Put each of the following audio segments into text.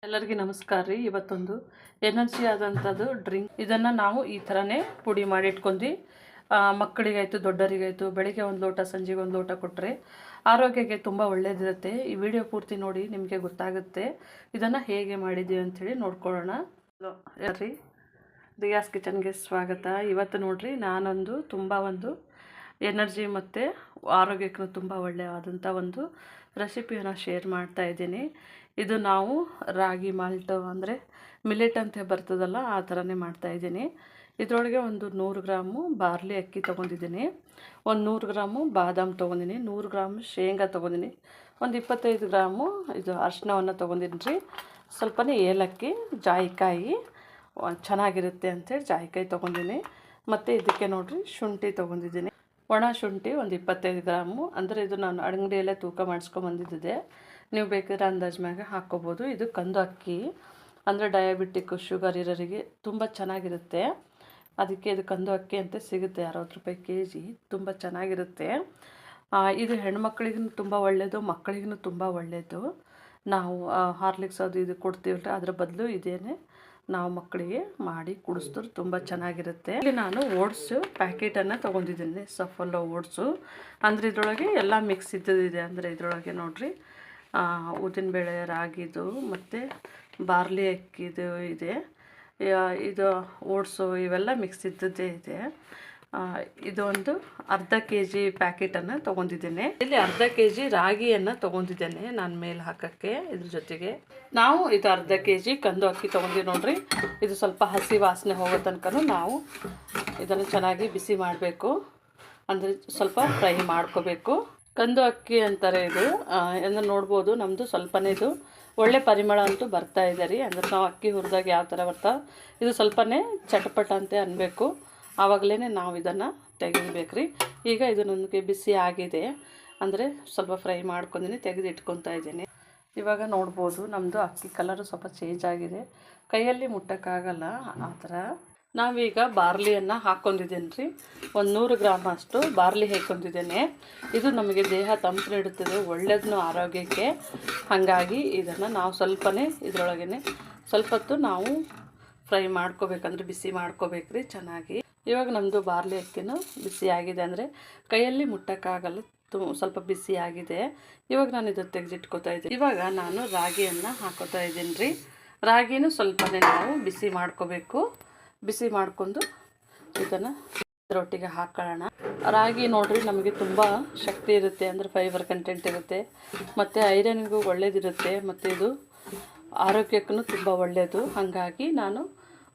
ಎಲ್ಲರಿಗೂ ನಮಸ್ಕಾರ ರೀ. ಇವತ್ತೊಂದು ಎನರ್ಜಿ ಆದಂಥದ್ದು ಡ್ರಿಂಕ್, ಇದನ್ನು ನಾವು ಈ ಥರನೇ ಪುಡಿ ಮಾಡಿ ಇಟ್ಕೊಂಡು ಮಕ್ಕಳಿಗಾಯಿತು ದೊಡ್ಡವರಿಗಾಯಿತು ಬೆಳಿಗ್ಗೆ ಒಂದು ಲೋಟ ಸಂಜೆಗೆ ಒಂದು ಲೋಟ ಕೊಟ್ಟರೆ ಆರೋಗ್ಯಕ್ಕೆ ತುಂಬ ಒಳ್ಳೆಯದಿರುತ್ತೆ. ಈ ವಿಡಿಯೋ ಪೂರ್ತಿ ನೋಡಿ, ನಿಮಗೆ ಗೊತ್ತಾಗುತ್ತೆ ಇದನ್ನು ಹೇಗೆ ಮಾಡಿದ್ದೀವಿ ಅಂಥೇಳಿ ನೋಡ್ಕೊಳ್ಳೋಣ. ರೀ ರಿಯಾಸ್ ಕಿಚನ್ಗೆ ಸ್ವಾಗತ. ಇವತ್ತು ನೋಡಿರಿ, ನಾನೊಂದು ತುಂಬ ಒಂದು ಎನರ್ಜಿ ಮತ್ತು ಆರೋಗ್ಯಕ್ಕೂ ತುಂಬ ಒಳ್ಳೆಯವಾದಂಥ ಒಂದು ರೆಸಿಪಿಯನ್ನು ಶೇರ್ ಮಾಡ್ತಾ ಇದ್ದೀನಿ. ಇದು ನಾವು ರಾಗಿ ಮಾಲ್ಟ್ ಅಂದರೆ ಮಿಲೆಟ್ ಅಂತ ಬರ್ತದಲ್ಲ, ಆ ಥರನೇ ಮಾಡ್ತಾಯಿದ್ದೀನಿ. ಇದರೊಳಗೆ ಒಂದು 100 ಗ್ರಾಮು ಬಾರ್ಲಿ ಅಕ್ಕಿ ತೊಗೊಂಡಿದ್ದೀನಿ, ಒಂದು 100 ಗ್ರಾಮು ಬಾದಾಮ್ ತೊಗೊಂಡಿನಿ, 100 ಗ್ರಾಮ್ ಶೇಂಗಾ ತೊಗೊಂಡಿನಿ, ಒಂದು 25 ಗ್ರಾಮು ಇದು ಅರಿಶಿನವನ್ನು ತೊಗೊಂಡಿನಿ ರೀ. ಸ್ವಲ್ಪನೇ ಏಲಕ್ಕಿ, ಜಾಯಿಕಾಯಿ ಚೆನ್ನಾಗಿರುತ್ತೆ ಅಂಥೇಳಿ ಜಾಯಿಕಾಯಿ ತೊಗೊಂಡಿನಿ. ಮತ್ತು ಇದಕ್ಕೆ ನೋಡಿರಿ ಶುಂಠಿ ತೊಗೊಂಡಿದ್ದೀನಿ, ಒಣ ಶುಂಠಿ ಒಂದು 25 ಗ್ರಾಮು. ಅಂದರೆ ಇದು ನಾನು ಅಂಗಡಿಯಲ್ಲೇ ತೂಕ ಮಾಡಿಸ್ಕೊಂಬಂದಿದ್ದೆ, ನೀವು ಬೇಕಾದ್ರೆ ಅಂದಾಜು ಮ್ಯಾಗ ಹಾಕ್ಕೋಬೋದು. ಇದು ಕಂದು ಅಕ್ಕಿ, ಅಂದರೆ ಡಯಾಬಿಟಿಕ್ ಶುಗರ್ ಇರೋರಿಗೆ ತುಂಬ ಚೆನ್ನಾಗಿರುತ್ತೆ. ಅದಕ್ಕೆ ಇದು ಕಂದು ಅಕ್ಕಿ ಅಂತ ಸಿಗುತ್ತೆ, 60 ರೂಪಾಯಿ kg. ತುಂಬ ಚೆನ್ನಾಗಿರುತ್ತೆ. ಇದು ಹೆಣ್ಮಕ್ಳಿಗೂ ತುಂಬ ಒಳ್ಳೆಯದು, ಮಕ್ಕಳಿಗೂ ತುಂಬ ಒಳ್ಳೆಯದು. ನಾವು ಹಾರ್ಲಿಕ್ಸ್ ಅದು ಇದು ಕೊಡ್ತೀವಲ್ಲ, ಅದರ ಬದಲು ಇದೇನೆ ನಾವು ಮಕ್ಕಳಿಗೆ ಮಾಡಿ ಕುಡಿಸಿದ್ರು ತುಂಬ ಚೆನ್ನಾಗಿರುತ್ತೆ. ಇಲ್ಲಿ ನಾನು ಓಟ್ಸು ಪ್ಯಾಕೆಟನ್ನು ತೊಗೊಂಡಿದ್ದೀನಿ, ಸಫಲ್ಲೋ ಓಟ್ಸು. ಅಂದರೆ ಇದರೊಳಗೆ ಎಲ್ಲ ಮಿಕ್ಸ್ ಇದ್ದಿದೆ. ಅಂದರೆ ಇದರೊಳಗೆ ನೋಡಿರಿ, ಉದ್ದಿನಬೇಳೆ, ರಾಗಿದು ಮತ್ತು ಬಾರ್ಲಿ ಅಕ್ಕಿದು ಇದೆ, ಇದು ಓಟ್ಸು ಇವೆಲ್ಲ ಮಿಕ್ಸ್ ಇದ್ದದ್ದೇ ಇದೆ. ಇದೊಂದು ಅರ್ಧ kg ಪ್ಯಾಕೆಟನ್ನು ತೊಗೊಂಡಿದ್ದೇನೆ. ಇಲ್ಲಿ ಅರ್ಧ kg ರಾಗಿಯನ್ನು ತೊಗೊಂಡಿದ್ದೇನೆ ನಾನು ಮೇಲೆ ಹಾಕೋಕ್ಕೆ. ಇದ್ರ ಜೊತೆಗೆ ನಾವು ಇದು ಅರ್ಧ kg ಕಂದು ಅಕ್ಕಿ ತೊಗೊಂಡಿವಿ ನೋಡ್ರಿ. ಇದು ಸ್ವಲ್ಪ ಹಸಿ ವಾಸನೆ ಹೋಗೋ ತನಕ ನಾವು ಇದನ್ನು ಚೆನ್ನಾಗಿ ಬಿಸಿ ಮಾಡಬೇಕು, ಅಂದರೆ ಸ್ವಲ್ಪ ಫ್ರೈ ಮಾಡ್ಕೋಬೇಕು. ಕಂದು ಅಕ್ಕಿ ಅಂತಾರೆ ಇದು. ಅಂದರೆ ನೋಡ್ಬೋದು, ನಮ್ಮದು ಸ್ವಲ್ಪನೇ ಇದು ಒಳ್ಳೆ ಪರಿಮಳ ಅಂತೂ ಬರ್ತಾ ಇದೆ ರೀ. ಅಂದರೆ ನಾವು ಅಕ್ಕಿ ಹುರಿದಾಗ ಯಾವ ಥರ ಬರ್ತಾವೆ, ಇದು ಸ್ವಲ್ಪನೇ ಚಟಪಟ ಅಂತ ಅನ್ನಬೇಕು, ಆವಾಗಲೇ ನಾವು ಇದನ್ನು ತೆಗಿಬೇಕ್ರಿ. ಈಗ ಇದು ನನಗೆ ಬಿಸಿ ಆಗಿದೆ, ಅಂದರೆ ಸ್ವಲ್ಪ ಫ್ರೈ ಮಾಡ್ಕೊಂಡಿನಿ, ತೆಗೆದು ಇಟ್ಕೊತಾ ಇದ್ದೀನಿ. ಇವಾಗ ನೋಡ್ಬೋದು ನಮ್ಮದು ಅಕ್ಕಿ ಕಲರು ಸ್ವಲ್ಪ ಚೇಂಜ್ ಆಗಿದೆ, ಕೈಯಲ್ಲಿ ಮುಟ್ಟೋಕ್ಕಾಗಲ್ಲ ಆ ಥರ. ನಾವೀಗ ಬಾರ್ಲಿಯನ್ನು ಹಾಕ್ಕೊಂಡಿದ್ದೀನಿ ರೀ, ಒಂದು 100 ಗ್ರಾಮ್ ಅಷ್ಟು ಬಾರ್ಲಿ ಹಾಕ್ಕೊಂಡಿದ್ದೇನೆ. ಇದು ನಮಗೆ ದೇಹ ತಂಪು ನೀಡುತ್ತದೆ, ಒಳ್ಳೆಯದನ್ನು ಆರೋಗ್ಯಕ್ಕೆ. ಹಾಗಾಗಿ ಇದನ್ನು ನಾವು ಸ್ವಲ್ಪನೇ ಇದರೊಳಗೇ ಸ್ವಲ್ಪ ಹೊತ್ತು ನಾವು ಫ್ರೈ ಮಾಡ್ಕೋಬೇಕಂದ್ರೆ ಬಿಸಿ ಮಾಡ್ಕೋಬೇಕ್ರಿ ಚೆನ್ನಾಗಿ. ಇವಾಗ ನಮ್ಮದು ಬಾರ್ಲಿ ಅಕ್ಕಿನೂ ಬಿಸಿ ಆಗಿದೆ, ಅಂದರೆ ಕೈಯಲ್ಲಿ ಮುಟ್ಟೋಕ್ಕಾಗಲ್ಲ, ಸ್ವಲ್ಪ ಬಿಸಿ ಆಗಿದೆ. ಇವಾಗ ನಾನು ಇದು ತೆಗೆದಿಟ್ಕೋತಾ ಇದ್ದೀನಿ. ಇವಾಗ ನಾನು ರಾಗಿಯನ್ನು ಹಾಕೋತಾ ಇದ್ದೀನಿ ರೀ. ರಾಗಿನೂ ಸ್ವಲ್ಪನೇ ನಾವು ಬಿಸಿ ಮಾಡ್ಕೋಬೇಕು. ಬಿಸಿ ಮಾಡ್ಕೊಂಡು ಇದನ್ನು ರೊಟ್ಟಿಗೆ ಹಾಕೊಳ್ಳೋಣ. ರಾಗಿ ನೋಡಿರಿ, ನಮಗೆ ತುಂಬ ಶಕ್ತಿ ಇರುತ್ತೆ, ಅಂದರೆ ಫೈಬರ್ ಕಂಟೆಂಟ್ ಇರುತ್ತೆ, ಮತ್ತು ಐರನ್ನಿಗೂ ಒಳ್ಳೇದಿರುತ್ತೆ, ಮತ್ತು ಇದು ಆರೋಗ್ಯಕ್ಕೂ ತುಂಬ ಒಳ್ಳೆಯದು. ಹಾಗಾಗಿ ನಾನು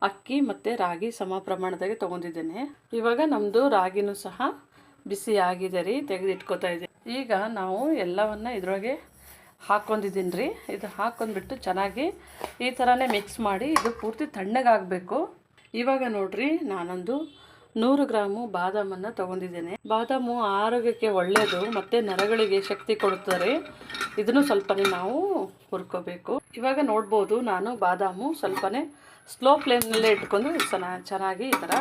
ಅಕ್ಕಿ ಮತ್ತು ರಾಗಿ ಸಮ ಪ್ರಮಾಣದಾಗೆ ತೊಗೊಂಡಿದ್ದೇನೆ. ಇವಾಗ ನಮ್ಮದು ರಾಗಿನೂ ಸಹ ಬಿಸಿ ಆಗಿದೆ ರೀ, ತೆಗೆದಿಟ್ಕೋತಾ ಇದ್ದೀನಿ. ಈಗ ನಾವು ಎಲ್ಲವನ್ನು ಇದರೊಳಗೆ ಹಾಕ್ಕೊಂಡಿದ್ದೀನಿ ರೀ. ಇದು ಹಾಕ್ಕೊಂಡ್ಬಿಟ್ಟು ಚೆನ್ನಾಗಿ ಈ ಥರನೇ ಮಿಕ್ಸ್ ಮಾಡಿ ಇದು ಪೂರ್ತಿ ತಣ್ಣಗಾಗಬೇಕು. ಇವಾಗ ನೋಡಿರಿ, ನಾನೊಂದು 100 ಗ್ರಾಮು ಬಾದಾಮನ್ನು ತೊಗೊಂಡಿದ್ದೇನೆ. ಬಾದಾಮು ಆರೋಗ್ಯಕ್ಕೆ ಒಳ್ಳೆಯದು ಮತ್ತು ನರಗಳಿಗೆ ಶಕ್ತಿ ಕೊಡುತ್ತಾರೆ. ಇದನ್ನು ಸ್ವಲ್ಪನೇ ನಾವು ಹುರ್ಕೋಬೇಕು. ಇವಾಗ ನೋಡ್ಬೋದು, ನಾನು ಬಾದಾಮು ಸ್ವಲ್ಪನೇ ಸ್ಲೋ ಫ್ಲೇಮ್ನಲ್ಲೇ ಇಟ್ಕೊಂಡು ಚೆನ್ನಾಗಿ ಈ ಥರ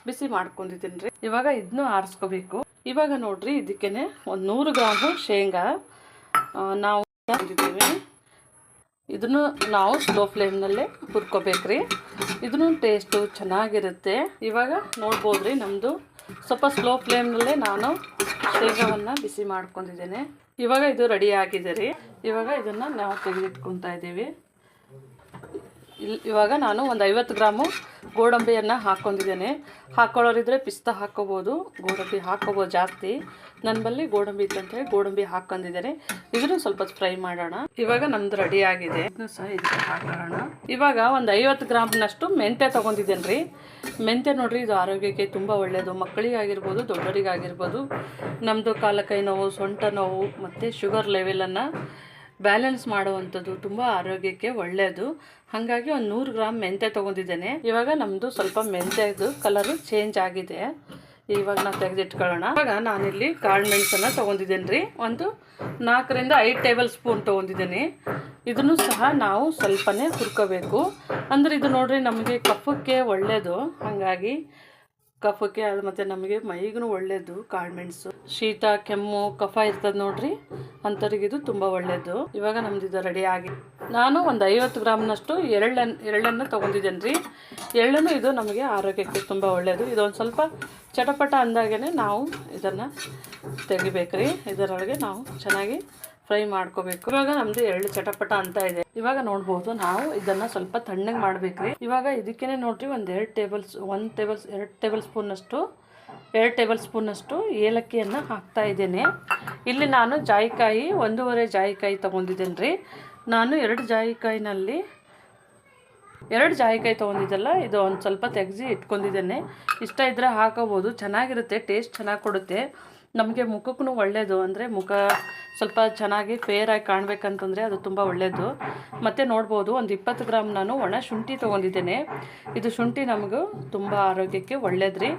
ಬಿಸಿ ಮಾಡ್ಕೊಂಡಿದ್ದೀನಿ ರೀ. ಇವಾಗ ಇದನ್ನು ಆರಿಸ್ಕೋಬೇಕು. ಇವಾಗ ನೋಡಿರಿ, ಇದಕ್ಕೇ ಒಂದು 100 ಗ್ರಾಮು ಶೇಂಗಾ ನಾವು ತಂದಿದ್ದೀವಿ. ಇದನ್ನು ನಾವು ಸ್ಲೋ ಫ್ಲೇಮ್ನಲ್ಲೇ ಹುರ್ಕೋಬೇಕ್ರಿ, ಇದನ್ನು ಟೇಸ್ಟು ಚೆನ್ನಾಗಿರುತ್ತೆ. ಇವಾಗ ನೋಡ್ಬೋದು ರೀ, ನಮ್ಮದು ಸ್ವಲ್ಪ ಸ್ಲೋ ಫ್ಲೇಮ್ನಲ್ಲೇ ನಾನು ಶೇಂಗಾವನ್ನು ಬಿಸಿ ಮಾಡ್ಕೊಂಡಿದ್ದೇನೆ. ಇವಾಗ ಇದು ರೆಡಿ ಆಗಿದೆ ರೀ. ಇವಾಗ ಇದನ್ನು ನಾವು ತೆಗೆದಿಟ್ಕೊತಾ ಇದ್ದೀವಿ. ಇವಾಗ ನಾನು ಒಂದು 50 ಗ್ರಾಮು ಗೋಡಂಬಿಯನ್ನು ಹಾಕ್ಕೊಂಡಿದ್ದೇನೆ. ಹಾಕ್ಕೊಳ್ಳೋರಿದ್ರೆ ಪಿಸ್ತಾ ಹಾಕ್ಕೋಬೋದು, ಗೋಡಂಬಿ ಹಾಕ್ಕೋಬೋದು ಜಾಸ್ತಿ. ನನ್ನ ಬಳಿ ಗೋಡಂಬಿ ಇತ್ತಂತೇಳಿ ಗೋಡಂಬಿ ಹಾಕ್ಕೊಂಡಿದ್ದೇನೆ. ಇದನ್ನು ಸ್ವಲ್ಪ ಫ್ರೈ ಮಾಡೋಣ. ಇವಾಗ ನಮ್ಮದು ರೆಡಿ ಆಗಿದೆ, ಇದನ್ನು ಸಹ ಇದಕ್ಕೆ ಹಾಕೋಣ. ಇವಾಗ ಒಂದು 50 ಗ್ರಾಮ್ನಷ್ಟು ಮೆಂತ್ಯ ತೊಗೊಂಡಿದ್ದೇನೆ ರೀ. ಮೆಂತ್ಯ ನೋಡಿರಿ, ಇದು ಆರೋಗ್ಯಕ್ಕೆ ತುಂಬ ಒಳ್ಳೆಯದು, ಮಕ್ಕಳಿಗಾಗಿರ್ಬೋದು ದೊಡ್ಡವರಿಗಾಗಿರ್ಬೋದು. ನಮ್ಮದು ಕಾಲಕೈ ನೋವು, ಸೊಂಟ ನೋವು ಮತ್ತು ಶುಗರ್ ಲೆವೆಲನ್ನು ಬ್ಯಾಲೆನ್ಸ್ ಮಾಡುವಂಥದ್ದು, ತುಂಬ ಆರೋಗ್ಯಕ್ಕೆ ಒಳ್ಳೆಯದು. ಹಾಗಾಗಿ ಒಂದು 100 ಗ್ರಾಮ್ ಮೆಂತ್ಯ ತೊಗೊಂಡಿದ್ದೇನೆ. ಇವಾಗ ನಮ್ಮದು ಸ್ವಲ್ಪ ಮೆಂತ್ಯದು ಕಲರು ಚೇಂಜ್ ಆಗಿದೆ. ಇವಾಗ ನಾವು ತೆಗೆದಿಟ್ಕೊಳ್ಳೋಣ. ಇವಾಗ ನಾನಿಲ್ಲಿ ಕಾಳು ಮೆಣಸನ್ನು ತೊಗೊಂಡಿದ್ದೇನೆ ರೀ, ಒಂದು 4 ರಿಂದ 5 ಟೇಬಲ್ ಸ್ಪೂನ್ ತೊಗೊಂಡಿದ್ದೀನಿ. ಇದನ್ನು ಸಹ ನಾವು ಸ್ವಲ್ಪನೇ ಹುರ್ಕೋಬೇಕು. ಅಂದರೆ ಇದು ನೋಡಿರಿ, ನಮಗೆ ಕಫಕ್ಕೆ ಒಳ್ಳೆಯದು, ಹಾಗಾಗಿ ಕಫಕ್ಕೆ ಅದು ಮತ್ತು ನಮಗೆ ಮೈಗೂ ಒಳ್ಳೆಯದು. ಕಾಳುಮೆಣಸು ಶೀತ ಕೆಮ್ಮು ಕಫ ಇರ್ತದೆ ನೋಡ್ರಿ, ಅಂಥವ್ರಿಗೆ ಇದು ತುಂಬ ಒಳ್ಳೆಯದು. ಇವಾಗ ನಮ್ದು ಇದು ರೆಡಿ ಆಗಿ ನಾನು ಒಂದು 50 ಗ್ರಾಮ್ನಷ್ಟು ಎಳ್ಳನ್ನು ತೊಗೊಂಡಿದ್ದೇನೆ ರೀ. ಎಳ್ಳನ್ನು ಇದು ನಮಗೆ ಆರೋಗ್ಯಕ್ಕೆ ತುಂಬ ಒಳ್ಳೆಯದು. ಇದೊಂದು ಸ್ವಲ್ಪ ಚಟಪಟ ಅಂದಾಗೇ ನಾವು ಇದನ್ನು ತೆಗಿಬೇಕು ರೀ. ಇದರೊಳಗೆ ನಾವು ಚೆನ್ನಾಗಿ ಫ್ರೈ ಮಾಡ್ಕೋಬೇಕು. ಇವಾಗ ನಮ್ಮದು ಎಳ್ಳು ಚಟಪಟ ಅಂತ ಇದೆ. ಇವಾಗ ನೋಡ್ಬೋದು ನಾವು ಇದನ್ನು ಸ್ವಲ್ಪ ತಣ್ಣಗೆ ಮಾಡಬೇಕು ರೀ. ಇವಾಗ ಇದಕ್ಕೇ ನೋಡಿರಿ ಒಂದು 2 ಟೇಬಲ್ ಸ್ಪೂನಷ್ಟು ಏಲಕ್ಕಿಯನ್ನು ಹಾಕ್ತಾ ಇದ್ದೇನೆ. ಇಲ್ಲಿ ನಾನು ಜಾಯಿಕಾಯಿ 1.5 ಜಾಯಿಕಾಯಿ ತೊಗೊಂಡಿದ್ದೇನೆ ರೀ. ನಾನು 2 ಜಾಯಿಕಾಯಿ ತೊಗೊಂಡಿದ್ದಲ್ಲ, ಇದು ಒಂದು ಸ್ವಲ್ಪ ತೆಗೆಸಿ ಇಟ್ಕೊಂಡಿದ್ದೇನೆ. ಇಷ್ಟ ಇದ್ದರೆ ಹಾಕೋಬೋದು, ಚೆನ್ನಾಗಿರುತ್ತೆ, ಟೇಸ್ಟ್ ಚೆನ್ನಾಗಿ ಕೊಡುತ್ತೆ. ನಮಗೆ ಮುಖಕ್ಕೂ ಒಳ್ಳೆಯದು. ಅಂದರೆ ಮುಖ ಸ್ವಲ್ಪ ಚೆನ್ನಾಗಿ ಫೇರಾಗಿ ಕಾಣಬೇಕಂತಂದರೆ ಅದು ತುಂಬ ಒಳ್ಳೆಯದು. ಮತ್ತು ನೋಡ್ಬೋದು ಒಂದು 20 ಗ್ರಾಮ್ ನಾನು ಒಣ ಶುಂಠಿ ತೊಗೊಂಡಿದ್ದೇನೆ. ಇದು ಶುಂಠಿ ನಮಗೂ ತುಂಬ ಆರೋಗ್ಯಕ್ಕೆ ಒಳ್ಳೇದು ರೀ.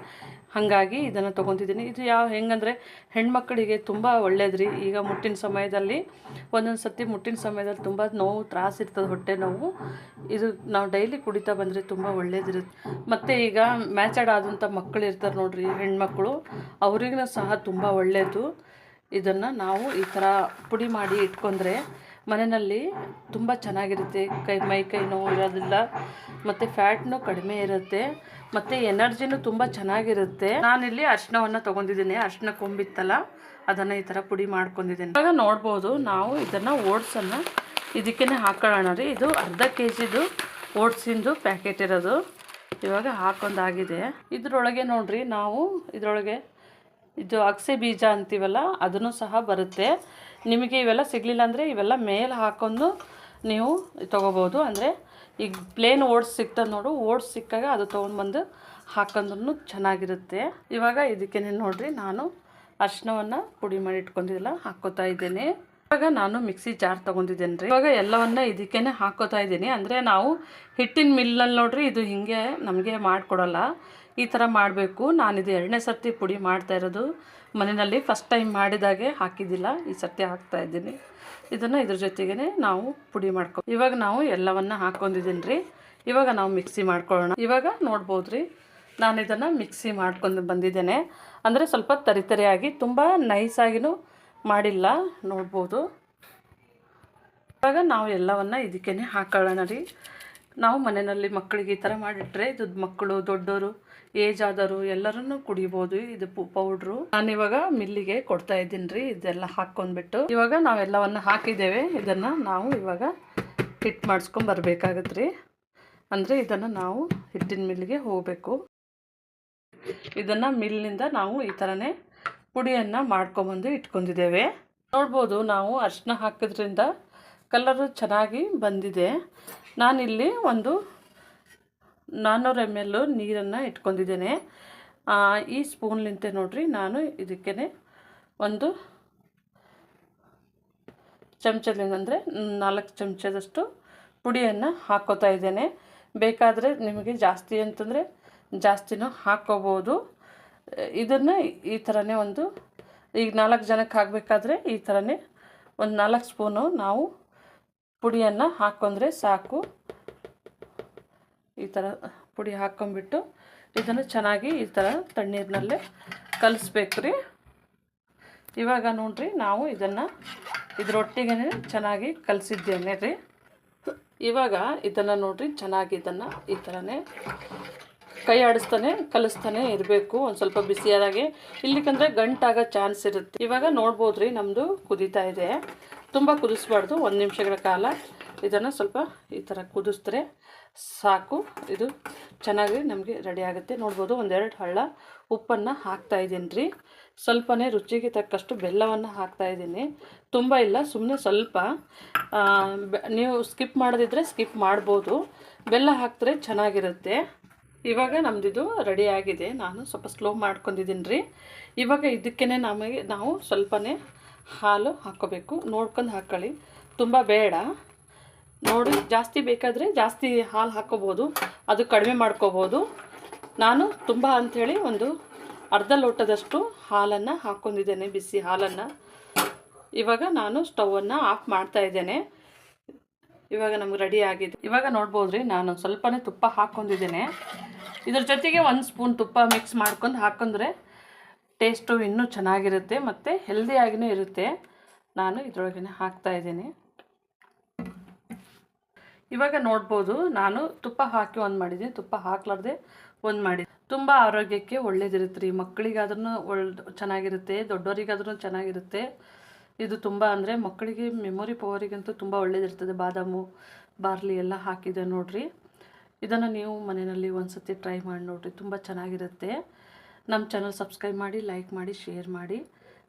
ಹಾಗಾಗಿ ಇದನ್ನು ತೊಗೊತಿದ್ದೀನಿ. ಇದು ಹೆಂಗಂದರೆ ಹೆಣ್ಮಕ್ಕಳಿಗೆ ತುಂಬ ಒಳ್ಳೇದು ರೀ. ಈಗ ಮುಟ್ಟಿನ ಸಮಯದಲ್ಲಿ ಒಂದೊಂದು ಸರ್ತಿ ಮುಟ್ಟಿನ ಸಮಯದಲ್ಲಿ ತುಂಬ ನೋವು ತ್ರಾಸ ಇರ್ತದೆ, ಹೊಟ್ಟೆ ನೋವು. ಇದು ನಾವು ಡೈಲಿ ಕುಡಿತಾ ಬಂದರೆ ತುಂಬ ಒಳ್ಳೇದಿರುತ್ತೆ. ಮತ್ತು ಈಗ ಮ್ಯಾಚರ್ಡ್ ಆದಂಥ ಮಕ್ಕಳು ಇರ್ತಾರೆ ನೋಡಿರಿ, ಹೆಣ್ಮಕ್ಳು, ಅವ್ರಿಗೂ ಸಹ ತುಂಬ ಒಳ್ಳೆಯದು. ಇದನ್ನು ನಾವು ಈ ಥರ ಪುಡಿ ಮಾಡಿ ಇಟ್ಕೊಂಡ್ರೆ ಮನೆಯಲ್ಲಿ ತುಂಬ ಚೆನ್ನಾಗಿರುತ್ತೆ. ಮೈ ಕೈ ನೋವು ಇರೋದಿಲ್ಲ, ಮತ್ತು ಫ್ಯಾಟ್ನೂ ಕಡಿಮೆ ಇರುತ್ತೆ, ಮತ್ತು ಎನರ್ಜಿನೂ ತುಂಬ ಚೆನ್ನಾಗಿರುತ್ತೆ. ನಾನಿಲ್ಲಿ ಅರಿಶಿನವನ್ನು ತೊಗೊಂಡಿದ್ದೀನಿ. ಅರಿಶಿನ ಕೊಂಬಿತ್ತಲ್ಲ, ಅದನ್ನು ಈ ಥರ ಪುಡಿ ಮಾಡ್ಕೊಂಡಿದ್ದೀನಿ. ಇವಾಗ ನೋಡ್ಬೋದು ನಾವು ಇದನ್ನು ಓಟ್ಸನ್ನು ಇದಕ್ಕೇ ಹಾಕೊಳ್ಳೋಣ ರೀ. ಇದು ಅರ್ಧ kg ಓಟ್ಸಿಂದು ಪ್ಯಾಕೆಟ್ ಇರೋದು. ಇವಾಗ ಹಾಕೊಂಡಾಗಿದೆ. ಇದರೊಳಗೆ ನೋಡಿರಿ ನಾವು ಇದು ಅಗಸೆ ಬೀಜ ಅಂತೀವಲ್ಲ, ಅದನ್ನು ಸಹ ಬರುತ್ತೆ. ನಿಮಗೆ ಇವೆಲ್ಲ ಸಿಗಲಿಲ್ಲ ಅಂದರೆ ಇವೆಲ್ಲ ಮೇಲೆ ಹಾಕ್ಕೊಂಡು ನೀವು ತೊಗೋಬೋದು. ಅಂದರೆ ಈಗ ಪ್ಲೇನ್ ಓಟ್ಸ್ ಸಿಗ್ತದೆ ನೋಡು, ಓಟ್ಸ್ ಸಿಕ್ಕಾಗ ಅದು ತೊಗೊಂಡ್ಬಂದು ಹಾಕೊಂಡ್ರೂ ಚೆನ್ನಾಗಿರುತ್ತೆ. ಇವಾಗ ಇದಕ್ಕೇನೆ ನೋಡಿರಿ ನಾನು ಅರಿಶಿನವನ್ನು ಪುಡಿ ಮಾಡಿ ಇಟ್ಕೊಂಡಿದ್ದೆಲ್ಲ ಹಾಕ್ಕೋತಾ ಇದ್ದೇನೆ. ಇವಾಗ ನಾನು ಮಿಕ್ಸಿ ಜಾರ್ ತೊಗೊಂಡಿದ್ದೇನೆ ರೀ. ಇವಾಗ ಎಲ್ಲವನ್ನು ಇದಕ್ಕೇ ಹಾಕ್ಕೋತಾ ಇದ್ದೀನಿ. ಅಂದರೆ ನಾವು ಹಿಟ್ಟಿನ ಮಿಲ್ಲಲ್ಲಿ ನೋಡಿರಿ, ಇದು ಹೀಗೆ ನಮಗೆ ಮಾಡಿಕೊಡೋಲ್ಲ, ಈ ಥರ ಮಾಡಬೇಕು. ನಾನಿದು 2ನೇ ಸರ್ತಿ ಪುಡಿ ಮಾಡ್ತಾ ಇರೋದು. ಮನೆಯಲ್ಲಿ ಫಸ್ಟ್ ಟೈಮ್ ಮಾಡಿದಾಗೆ ಹಾಕಿದ್ದಿಲ್ಲ, ಈ ಸರ್ತಿ ಹಾಕ್ತಾ ಇದ್ದೀನಿ. ಇದನ್ನು ಇದ್ರ ಜೊತೆಗೇ ನಾವು ಪುಡಿ ಇವಾಗ ನಾವು ಎಲ್ಲವನ್ನು ಹಾಕ್ಕೊಂಡಿದ್ದೀನಿ ರೀ. ಇವಾಗ ನಾವು ಮಿಕ್ಸಿ ಮಾಡ್ಕೊಳ್ಳೋಣ. ಇವಾಗ ನೋಡ್ಬೋದು ರೀ, ನಾನು ಇದನ್ನು ಮಿಕ್ಸಿ ಮಾಡ್ಕೊಂಡು ಬಂದಿದ್ದೇನೆ. ಅಂದರೆ ಸ್ವಲ್ಪ ತರಿತರಿಯಾಗಿ, ತುಂಬ ನೈಸಾಗಿನೂ ಮಾಡಿಲ್ಲ, ನೋಡ್ಬೋದು. ಇವಾಗ ನಾವು ಎಲ್ಲವನ್ನು ಇದಕ್ಕೇ ಹಾಕೊಳ್ಳೋಣ ರೀ. ನಾವು ಮನೆಯಲ್ಲಿ ಮಕ್ಕಳಿಗೆ ಈ ಥರ ಮಾಡಿಟ್ರೆ ಇದು ಮಕ್ಕಳು, ದೊಡ್ಡವರು, ಏಜ್ ಆದವರು ಎಲ್ಲರನ್ನು ಕುಡಿಬೋದು. ಇದು ಪೌಡ್ರು ನಾನಿವಾಗ ಮಿಲ್ಲಿಗೆ ಕೊಡ್ತಾ ಇದ್ದೀನಿ ರೀ. ಇದೆಲ್ಲ ಹಾಕ್ಕೊಂಡ್ಬಿಟ್ಟು ಇವಾಗ ನಾವೆಲ್ಲವನ್ನು ಹಾಕಿದ್ದೇವೆ. ಇದನ್ನು ನಾವು ಇವಾಗ ಹಿಟ್ಟು ಮಾಡಿಸ್ಕೊಂಡು ಬರಬೇಕಾಗತ್ತೆ ರೀ. ಅಂದರೆ ಇದನ್ನು ನಾವು ಹಿಟ್ಟಿನ ಮಿಲ್ಲಿಗೆ ಹೋಗಬೇಕು. ಇದನ್ನು ಮಿಲ್ಲಿಂದ ನಾವು ಈ ಥರನೇ ಪುಡಿಯನ್ನು ಮಾಡ್ಕೊಂಬಂದು ಇಟ್ಕೊಂಡಿದ್ದೇವೆ. ನೋಡ್ಬೋದು ನಾವು ಅರಿಶಿನ ಹಾಕೋದ್ರಿಂದ ಕಲರು ಚೆನ್ನಾಗಿ ಬಂದಿದೆ. ನಾನಿಲ್ಲಿ ಒಂದು 400 ml ನೀರನ್ನು ಇಟ್ಕೊಂಡಿದ್ದೇನೆ. ಈ ಸ್ಪೂನ್ಲಿಂತೆ ನೋಡಿರಿ ನಾನು ಇದಕ್ಕೇ ಒಂದು ಚಮಚದಿಂದ, ಅಂದರೆ 4 ಚಮಚದಷ್ಟು ಪುಡಿಯನ್ನು ಹಾಕ್ಕೋತಾ ಇದ್ದೇನೆ. ಬೇಕಾದರೆ ನಿಮಗೆ ಜಾಸ್ತಿ ಅಂತಂದರೆ ಜಾಸ್ತಿನೂ ಹಾಕ್ಕೋಬೋದು. ಇದನ್ನು ಈ ಥರನೇ ಈಗ 4 ಜನಕ್ಕೆ ಹಾಕಬೇಕಾದ್ರೆ ಈ ಥರನೇ ಒಂದು 4 ಸ್ಪೂನು ನಾವು ಪುಡಿಯನ್ನು ಹಾಕ್ಕೊಂಡ್ರೆ ಸಾಕು. ಈ ಥರ ಪುಡಿ ಹಾಕ್ಕೊಂಬಿಟ್ಟು ಇದನ್ನು ಚೆನ್ನಾಗಿ ಈ ಥರ ತಣ್ಣೀರಿನಲ್ಲೇ ಕಲಿಸ್ಬೇಕು ರೀ. ಇವಾಗ ನೋಡಿರಿ ನಾವು ಇದನ್ನು ಇದರೊಟ್ಟಿಗೆ ಚೆನ್ನಾಗಿ ಕಲಿಸಿದ್ದೇನೆ ರೀ. ಇವಾಗ ಇದನ್ನು ನೋಡಿರಿ ಚೆನ್ನಾಗಿ ಇದನ್ನು ಈ ಥರನೇ ಕೈ ಆಡಿಸ್ತಾನೆ ಕಲಿಸ್ತಾನೆ ಇರಬೇಕು. ಒಂದು ಸ್ವಲ್ಪ ಬಿಸಿಯಾದಾಗೆ, ಇಲ್ಲಿಕಂದರೆ ಗಂಟಾಗೋ ಚಾನ್ಸ್ ಇರುತ್ತೆ. ಇವಾಗ ನೋಡ್ಬೋದು ರೀ ನಮ್ಮದು ಕುದೀತಾ ಇದೆ. ತುಂಬ ಕುದಿಸ್ಬಾರ್ದು, 1 ನಿಮಿಷಗಳ ಕಾಲ ಇದನ್ನು ಸ್ವಲ್ಪ ಈ ಥರ ಕುದಿಸಿದ್ರೆ ಸಾಕು. ಇದು ಚೆನ್ನಾಗಿ ನಮಗೆ ರೆಡಿ ಆಗುತ್ತೆ. ನೋಡ್ಬೋದು 1-2 ಹಳ್ಳ ಉಪ್ಪನ್ನು ಹಾಕ್ತಾಯಿದ್ದೀನಿ ರೀ. ಸ್ವಲ್ಪನೇ ರುಚಿಗೆ ತಕ್ಕಷ್ಟು ಬೆಲ್ಲವನ್ನು ಹಾಕ್ತಾಯಿದ್ದೀನಿ. ತುಂಬ ಇಲ್ಲ, ಸುಮ್ಮನೆ ಸ್ವಲ್ಪ. ನೀವು ಸ್ಕಿಪ್ ಮಾಡೋದಿದ್ರೆ ಸ್ಕಿಪ್ ಮಾಡ್ಬೋದು, ಬೆಲ್ಲ ಹಾಕಿದ್ರೆ ಚೆನ್ನಾಗಿರುತ್ತೆ. ಇವಾಗ ನಮ್ಮದಿದು ರೆಡಿ ಆಗಿದೆ. ನಾನು ಸ್ವಲ್ಪ ಸ್ಲೋ ಮಾಡ್ಕೊಂಡಿದ್ದೀನಿ ರೀ. ಇವಾಗ ಇದಕ್ಕೇ ನಾವು ಸ್ವಲ್ಪನೇ ಹಾಲು ಹಾಕ್ಕೋಬೇಕು. ನೋಡ್ಕೊಂಡು ಹಾಕ್ಕೊಳ್ಳಿ, ತುಂಬ ಬೇಡ. ನೋಡಿ, ಜಾಸ್ತಿ ಬೇಕಾದರೆ ಜಾಸ್ತಿ ಹಾಲು ಹಾಕ್ಕೋಬೋದು, ಅದು ಕಡಿಮೆ ಮಾಡ್ಕೋಬೋದು. ನಾನು ತುಂಬ ಅಂಥೇಳಿ ಒಂದು ಅರ್ಧ ಲೋಟದಷ್ಟು ಹಾಲನ್ನು ಹಾಕ್ಕೊಂಡಿದ್ದೇನೆ, ಬಿಸಿ ಹಾಲನ್ನು. ಇವಾಗ ನಾನು ಸ್ಟವನ್ನು ಆಫ್ ಮಾಡ್ತಾ ಇದ್ದೇನೆ. ಇವಾಗ ನಮ್ಗೆ ರೆಡಿ ಆಗಿದೆ. ಇವಾಗ ನೋಡ್ಬೋದು ರೀ, ನಾನು ಸ್ವಲ್ಪನೇ ತುಪ್ಪ ಹಾಕ್ಕೊಂಡಿದ್ದೇನೆ. ಇದ್ರ ಜೊತೆಗೆ 1 ಸ್ಪೂನ್ ತುಪ್ಪ ಮಿಕ್ಸ್ ಮಾಡ್ಕೊಂಡು ಹಾಕ್ಕೊಂಡ್ರೆ ಟೇಸ್ಟು ಇನ್ನೂ ಚೆನ್ನಾಗಿರುತ್ತೆ ಮತ್ತು ಹೆಲ್ದಿಯಾಗಿಯೂ ಇರುತ್ತೆ. ನಾನು ಇದರೊಳಗೇ ಹಾಕ್ತಾಯಿದ್ದೀನಿ. ಇವಾಗ ನೋಡ್ಬೋದು ನಾನು ತುಪ್ಪ ಹಾಕಿ ಒಂದು ಮಾಡಿದ್ದೀನಿ, ತುಪ್ಪ ಹಾಕ್ಲಾರ್ದೆ ಒಂದು ಮಾಡಿದ್ದೀನಿ. ತುಂಬ ಆರೋಗ್ಯಕ್ಕೆ ಒಳ್ಳೇದಿರುತ್ತೆ ರೀ. ಮಕ್ಕಳಿಗಾದ್ರೂ ಚೆನ್ನಾಗಿರುತ್ತೆ, ದೊಡ್ಡವರಿಗಾದ್ರೂ ಚೆನ್ನಾಗಿರುತ್ತೆ. ಇದು ತುಂಬ ಅಂದರೆ ಮಕ್ಕಳಿಗೆ ಮೆಮೊರಿ ಪವರಿಗಂತೂ ತುಂಬ ಒಳ್ಳೇದಿರ್ತದೆ. ಬಾದಾಮು ಬಾರ್ಲಿ ಎಲ್ಲ ಹಾಕಿದೆ ನೋಡಿರಿ. ಇದನ್ನು ನೀವು ಮನೆಯಲ್ಲಿ ಒಂದು ಸತಿ ಟ್ರೈ ಮಾಡಿ ನೋಡಿರಿ, ತುಂಬ ಚೆನ್ನಾಗಿರುತ್ತೆ. ನಮ್ಮ ಚಾನಲ್ ಸಬ್ಸ್ಕ್ರೈಬ್ ಮಾಡಿ, ಲೈಕ್ ಮಾಡಿ, ಶೇರ್ ಮಾಡಿ.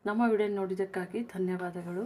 ನಮ್ಮ ವಿಡಿಯೋ ನೋಡಿದ್ದಕ್ಕಾಗಿ ಧನ್ಯವಾದಗಳು.